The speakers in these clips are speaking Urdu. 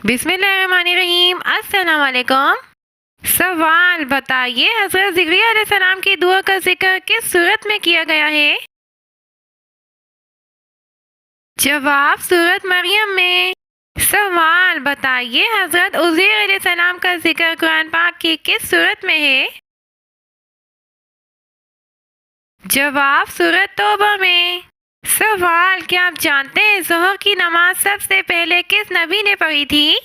بسم اللہ الرحمن الرحیم۔ السلام علیکم۔ سوال بتائیے، حضرت زکریا علیہ السلام کی دعا کا ذکر کس صورت میں کیا گیا ہے؟ جواب سورۃ مریم میں۔ سوال بتائیے، حضرت عزیر علیہ السلام کا ذکر قرآن پاک کی کس صورت میں ہے؟ جواب سورۃ توبہ میں۔ سوال، کیا آپ جانتے ہیں ظہر کی نماز سب سے پہلے کس نبی نے پڑھی تھی؟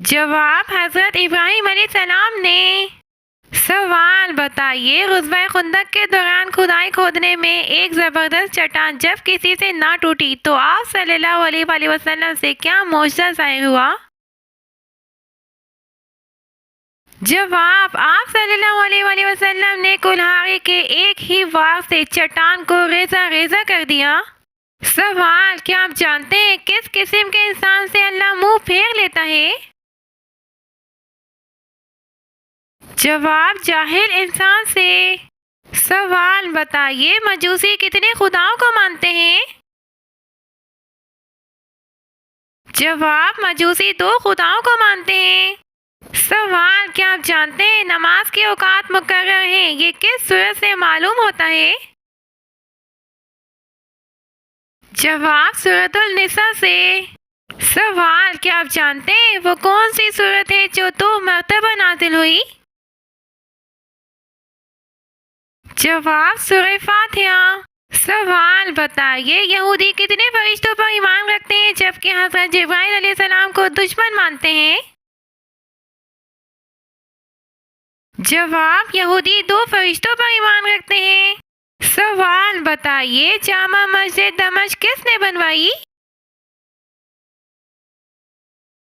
جواب حضرت ابراہیم علیہ السلام نے۔ سوال بتائیے، غزوہ خندق کے دوران کھدائی کھودنے میں ایک زبردست چٹان جب کسی سے نہ ٹوٹی تو آپ صلی اللہ علیہ وآلہ وسلم سے کیا معجزہ ظاہر ہوا؟ جواب، آپ صلی اللہ علیہ وآلہ وسلم نے کلہاڑی کے ایک ہی وار سے چٹان کو ریزہ ریزہ کر دیا۔ سوال، کیا آپ جانتے ہیں کس قسم کے انسان سے اللہ منہ پھیر لیتا ہے؟ جواب، جاہل انسان سے۔ سوال بتائیے، مجوسی کتنے خداؤں کو مانتے ہیں؟ جواب، مجوسی 2 خداؤں کو مانتے ہیں۔ سوال، کیا آپ جانتے ہیں نماز کے اوقات مقرر ہیں، یہ کس صورت سے معلوم ہوتا ہے؟ جواب، سورۃ النساء سے۔ سوال، کیا آپ جانتے ہیں وہ کون سی صورت ہے جو 2 مرتبہ نازل ہوئی؟ جواب، سورہ فاتحہ۔ سوال بتائیے، یہودی کتنے فرشتوں پر ایمان رکھتے ہیں جبکہ حضرت جبرائیل علیہ السلام کو دشمن مانتے ہیں؟ جواب، یہودی 2 فرشتوں پر ایمان رکھتے ہیں۔ سوال بتائیے، جامع مسجد دمشق کس نے بنوائی؟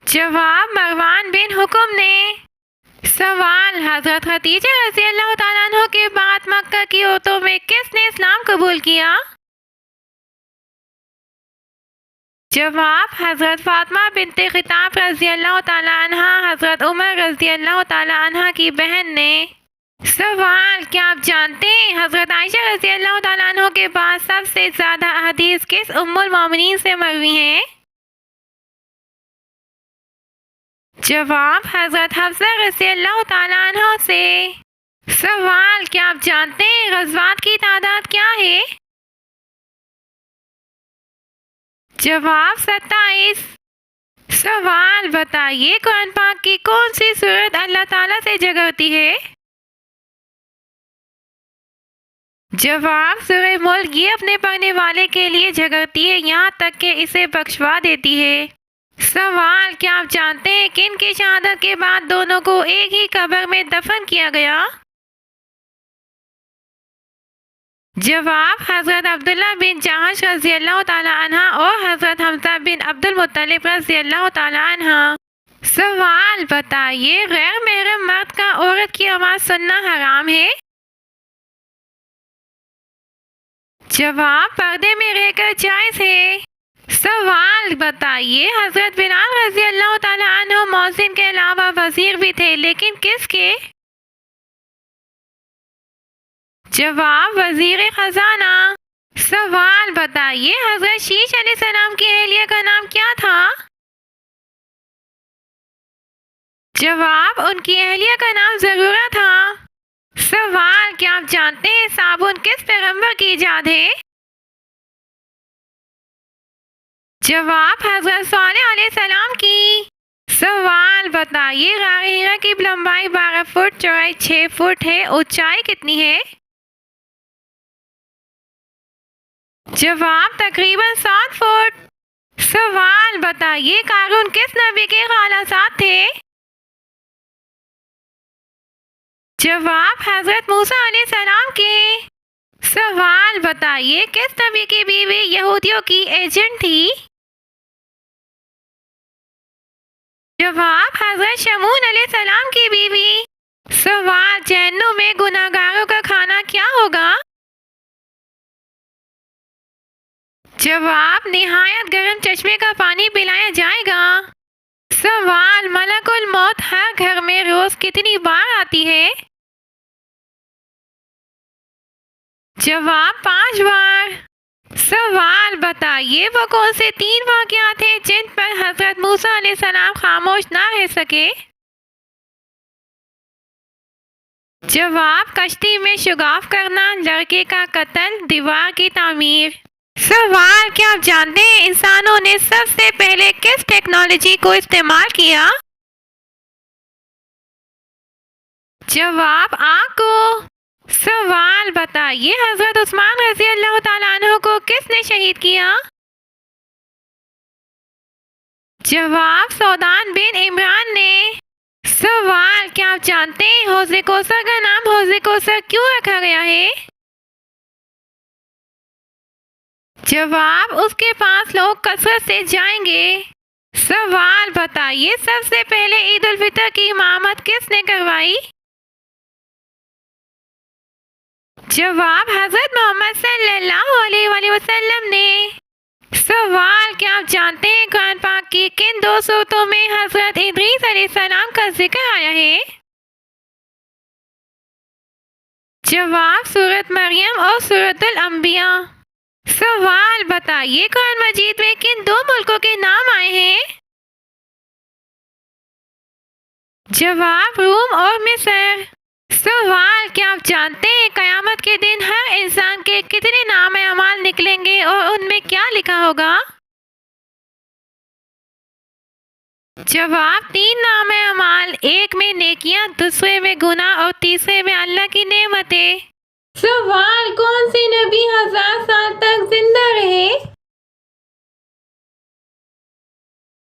جواب، مروان بن حکم نے۔ سوال، حضرت خدیجہ رضی اللہ تعالیٰ عنہ کے بعد مکہ کی عورتوں میں کس نے اسلام قبول کیا؟ جواب، حضرت فاطمہ بنت خطاب رضی اللہ تعالیٰ عنہ حضرت عمر رضی اللہ تعالیٰ عنہ کی بہن نے۔ سوال، کیا آپ جانتے ہیں حضرت عائشہ رضی اللہ تعالیٰ عنہ کے بعد سب سے زیادہ احادیث کس ام المومنین سے مروی ہیں؟ جواب، حضرت حفصہ رضی اللہ تعالیٰ عنہ سے۔ سوال، کیا آپ جانتے ہیں غزوات کی تعداد کیا ہے؟ جواب، 27۔ سوال بتائیے، قرآن پاک کی کون سی صورت اللہ تعالیٰ سے جھگڑتی ہے؟ جواب، سورہ ملک، یہ اپنے پڑھنے والے کے لیے جھگڑتی ہے یہاں تک کہ اسے بخشوا دیتی ہے۔ سوال، کیا آپ جانتے ہیں کن کی شہادت کے بعد دونوں کو ایک ہی قبر میں دفن کیا گیا؟ جواب، حضرت عبداللہ بن جہش رضی اللہ تعالیٰ عنہ اور حضرت حمزہ بن عبد المطلب رضی اللہ تعالیٰ عنہ۔ سوال بتائیے، غیر محرم مرد کا عورت کی آواز سننا حرام ہے؟ جواب، پردے میں رہ کر جائز ہے۔ سوال بتائیے، حضرت بلال رضی اللہ تعالیٰ عنہ مؤذن کے علاوہ وزیر بھی تھے لیکن کس کے؟ جواب، وزیر خزانہ۔ سوال بتائیے، حضرت شیش علیہ السلام کی اہلیہ کا نام کیا تھا؟ جواب، ان کی اہلیہ کا نام ضرورہ تھا۔ سوال، کیا آپ جانتے ہیں صابن کس پیغمبر کی ایجاد ہے؟ جواب، حضرت صالح علیہ السلام کی۔ سوال بتائیے، غار ہیرا کی لمبائی 12 فٹ، چوڑائی 6 فٹ ہے، اونچائی کتنی ہے؟ جواب، تقریباً 7 فٹ۔ سوال بتائیے، قارون کس نبی کے خالہ زاد تھے؟ جواب، حضرت موسیٰ علیہ السلام کے۔ سوال بتائیے، کس نبی کی بیوی یہودیوں کی ایجنٹ تھی؟ جواب، حضرت شمعون علیہ السلام کی بیوی۔ سوال، جہنم میں گناہگاروں کا کھانا کیا ہوگا؟ جواب، نہایت گرم چشمے کا پانی پلایا جائے گا۔ سوال، ملک الموت ہر گھر میں روز کتنی بار آتی ہے؟ جواب، 5 بار۔ سوال بتائیے وہ کون سے 3 واقعات تھے جن پر حضرت موسیٰ علیہ السلام خاموش نہ رہ سکے؟ جواب کشتی میں شگاف کرنا، لڑکے کا قتل، دیوار کی تعمیر۔ سوال کیا آپ جانتے ہیں انسانوں نے سب سے پہلے کس ٹیکنالوجی کو استعمال کیا؟ جواب آگ کو۔ سوال بتائیے حضرت عثمان رضی اللہ تعالیٰ عنہ کو کس نے شہید کیا؟ جواب سودان بن عمران نے۔ سوال کیا آپ جانتے ہیں حوض کوثر کا نام حوض کوثر کیوں رکھا گیا ہے؟ جواب اس کے پاس لوگ کثرت سے جائیں گے۔ سوال بتائیے سب سے پہلے عید الفطر کی امامت کس نے کروائی؟ جواب حضرت محمد صلی اللہ علیہ وآلہ وسلم نے۔ سوال کیا آپ جانتے ہیں قرآن پاک کی کن 2 صورتوں میں حضرت ادریس علیہ السلام کا ذکر آیا ہے؟ جواب سورۃ مریم اور سورۃ الانبیاء۔ سوال بتائیے قرآن مجید میں کن 2 ملکوں کے نام آئے ہیں؟ جواب روم اور مصر۔ سوال کیا آپ جانتے ہیں قیامت کے دن ہر انسان کے کتنے نام اعمال نکلیں گے اور ان میں کیا لکھا ہوگا؟ جواب 3 نام اعمال، ایک میں نیکیاں، دوسرے میں گناہ اور تیسرے میں اللہ کی نعمتیں۔ سوال کون سے نبی 1000 سال تک زندہ رہے؟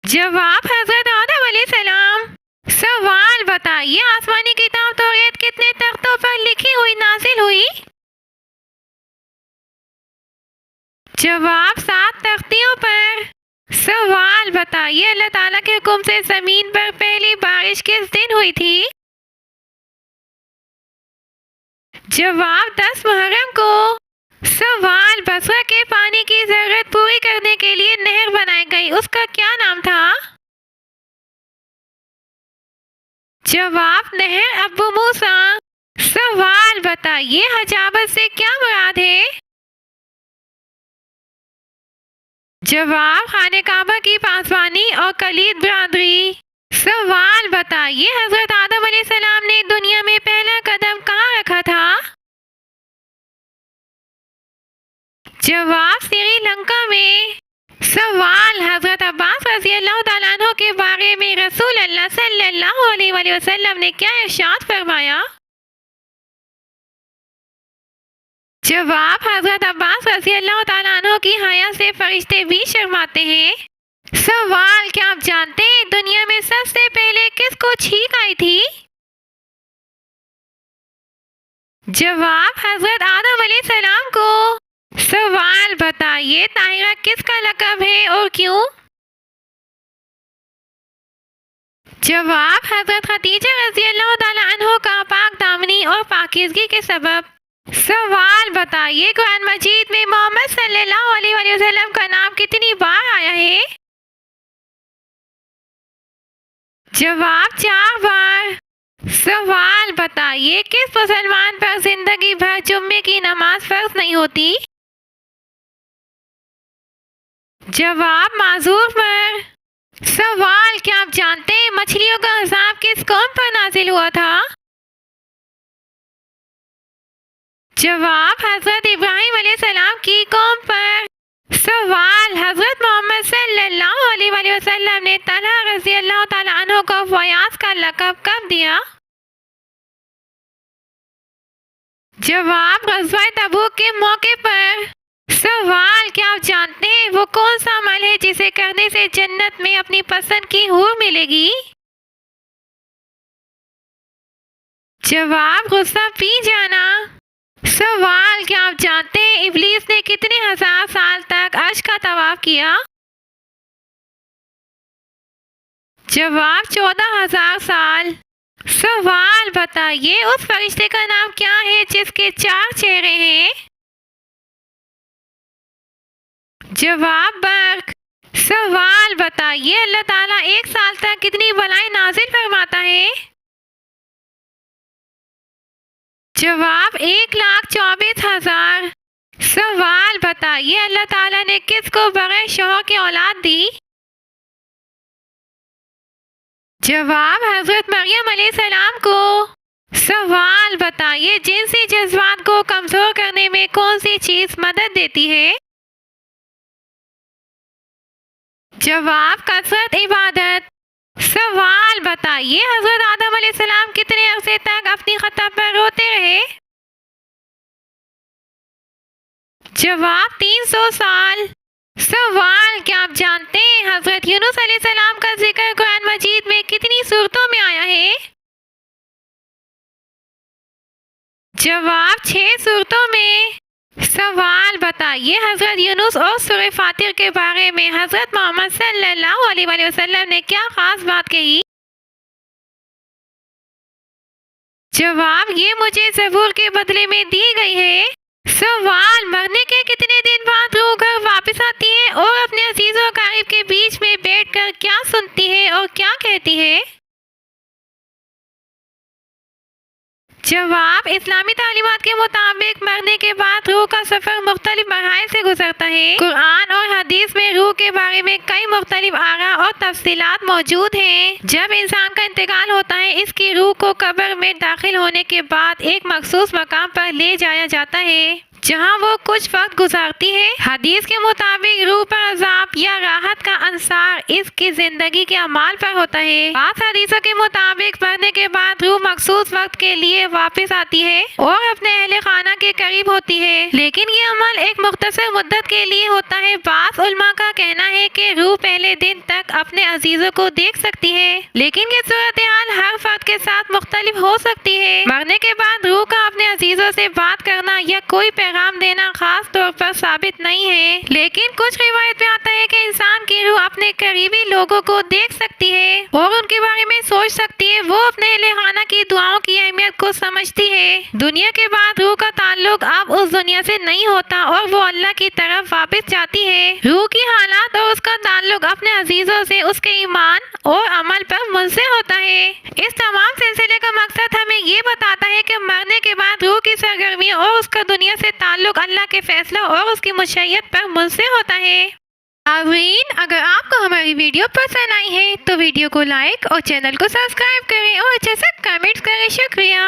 جواب حضرت آدم علیہ السلام۔ سوال بتائیے آسمانی کتاب توریت کتنے تختوں پر لکھی ہوئی نازل ہوئی؟ جواب 7 تختیوں پر۔ سوال بتائیے اللہ تعالیٰ کے حکم سے زمین پر پہلی بارش کس دن ہوئی تھی؟ جواب 10 محرم کو۔ سوال بصرہ کے پانی کی ضرورت پوری کرنے کے لیے نہر بنائی گئی، اس کا کیا نام تھا؟ جواب نہر ابو موسیٰ۔ سوال بتائیے حجابت سے کیا مراد ہے؟ جواب خانہ کعبہ کی پاسبانی اور کلید برادری۔ سوال بتائیے حضرت آدم علیہ السلام نے دنیا میں پہلا قدم کہاں رکھا تھا؟ جواب سری لنکا میں۔ سوال حضرت عباس رضی اللہ تعالیٰ عنہ کے بارے میں رسول اللہ صلی اللہ علیہ وآلہ وسلم نے کیا ارشاد فرمایا؟ جواب حضرت عباس رضی اللہ تعالیٰ عنہ کی حیا سے فرشتے بھی شرماتے ہیں۔ سوال کیا آپ جانتے ہیں دنیا میں سب سے پہلے کس کو چھینک آئی تھی؟ جواب حضرت آدم علیہ السلام کو۔ سوال بتائیے طاہرہ کس کا لقب ہے اور کیوں؟ جواب حضرت خدیجہ رضی اللہ تعالیٰ عنہ کا پاک دامنی اور پاکیزگی کے سبب۔ سوال بتائیے قرآن مجید میں محمد صلی اللہ علیہ وآلہ وسلم کا نام کتنی بار آیا ہے؟ جواب 4 بار۔ سوال بتائیے کس مسلمان پر زندگی بھر جمعے کی نماز فرض نہیں ہوتی؟ جواب معذور پر۔ سوال کیا آپ جانتے ہیں مچھلیوں کا عذاب کس قوم پر نازل ہوا تھا؟ جواب حضرت ابراہیم علیہ السلام کی قوم پر۔ سوال حضرت محمد صلی اللہ علیہ وآلہ وسلم نے طلحہ رضی اللہ تعالیٰ عنہ کو فیاض کا لقب کب دیا؟ جواب غزوہ تبوک کے موقع پر۔ سوال کیا آپ جانتے ہیں وہ کون سا عمل ہے جسے کرنے سے جنت میں اپنی پسند کی حور ملے گی؟ جواب غصہ پی جانا۔ سوال کیا آپ جانتے ہیں ابلیس نے کتنے 1000 سال تک عرش کا طواف کیا؟ جواب 14,000 سال۔ سوال بتائیے اس فرشتے کا نام کیا ہے جس کے 4 چہرے ہیں؟ جواب برق۔ سوال بتائیے اللہ تعالیٰ 1 سال تک کتنی بلائیں نازل فرماتا ہے؟ جواب 1,24,000۔ سوال بتائیے اللہ تعالیٰ نے کس کو بغیر شوہر کی اولاد دی؟ جواب حضرت مریم علیہ السلام کو۔ سوال بتائیے جنسی جذبات کو کمزور کرنے میں کون سی چیز مدد دیتی ہے؟ جواب کثرت عبادت۔ سوال بتائیے حضرت آدم علیہ السلام کتنے عرصے تک اپنی خطا پر روتے رہے؟ جواب 300 سال۔ سوال کیا آپ جانتے ہیں حضرت یونس علیہ السلام کا ذکر قرآن مجید میں کتنی صورتوں میں آیا ہے؟ جواب 6 صورتوں میں۔ سوال بتائیے حضرت یونس اور سورہ فاطر کے بارے میں حضرت محمد صلی اللہ علیہ وآلہ وسلم نے کیا خاص بات کہی؟ جواب یہ مجھے زبور کے بدلے میں دی گئی ہے۔ سوال مرنے کے کتنے دن بعد روح گھر واپس آتی ہے اور اپنے عزیز و اقارب کے بیچ میں بیٹھ کر کیا سنتی ہے اور کیا کہتی ہے؟ جواب اسلامی تعلیمات کے مطابق مرنے کے بعد روح کا سفر مختلف مراحل سے گزرتا ہے۔ قرآن اور حدیث میں روح کے بارے میں کئی مختلف آراء اور تفصیلات موجود ہیں۔ جب انسان کا انتقال ہوتا ہے اس کی روح کو قبر میں داخل ہونے کے بعد ایک مخصوص مقام پر لے جایا جاتا ہے جہاں وہ کچھ وقت گزارتی ہے۔ حدیث کے مطابق روح پر عذاب یا راحت کا انحصار اس کی زندگی کے اعمال پر ہوتا ہے۔ بعض حدیثوں کے مطابق مرنے کے بعد روح مخصوص وقت کے لیے واپس آتی ہے اور اپنے اہل خانہ کے قریب ہوتی ہے، لیکن یہ عمل ایک مختصر مدت کے لیے ہوتا ہے۔ بعض علماء کا کہنا ہے کہ روح پہلے دن تک اپنے عزیزوں کو دیکھ سکتی ہے، لیکن یہ صورتحال ہر فرد کے ساتھ مختلف ہو سکتی ہے۔ مرنے کے بعد روح کا اپنے عزیزوں سے بات کرنا یا کوئی پیغام دینا خاص طور پر ثابت نہیں ہے، لیکن کچھ روایت میں آتا ہے کہ انسان کی روح اپنے قریبی لوگوں کو دیکھ سکتی ہے اور ان کے بارے میں سوچ سکتی ہے۔ وہ اپنے اہل خانہ کی دعاؤں کی اہمیت کو سمجھتی ہے۔ دنیا کے بعد روح کا تعلق اب اس دنیا سے نہیں ہوتا اور وہ اللہ کی طرف واپس جاتی ہے۔ روح کی حالات اور اس کا تعلق اپنے عزیزوں سے اس کے ایمان اور عمل پر منحصر ہوتا ہے۔ اس تمام سلسلے کا مقصد ہمیں یہ بتاتا ہے کہ مرنے کے بعد روح کی سرگرمی اور اس کا دنیا سے تعلق اللہ کے فیصلوں اور اس کی مشیت پر منحصر ہوتا ہے۔ ناظرین، اگر آپ کو ہماری ویڈیو پسند آئی ہے تو ویڈیو کو لائک اور چینل کو سبسکرائب کریں اور اچھے سے کمنٹس کریں۔ شکریہ۔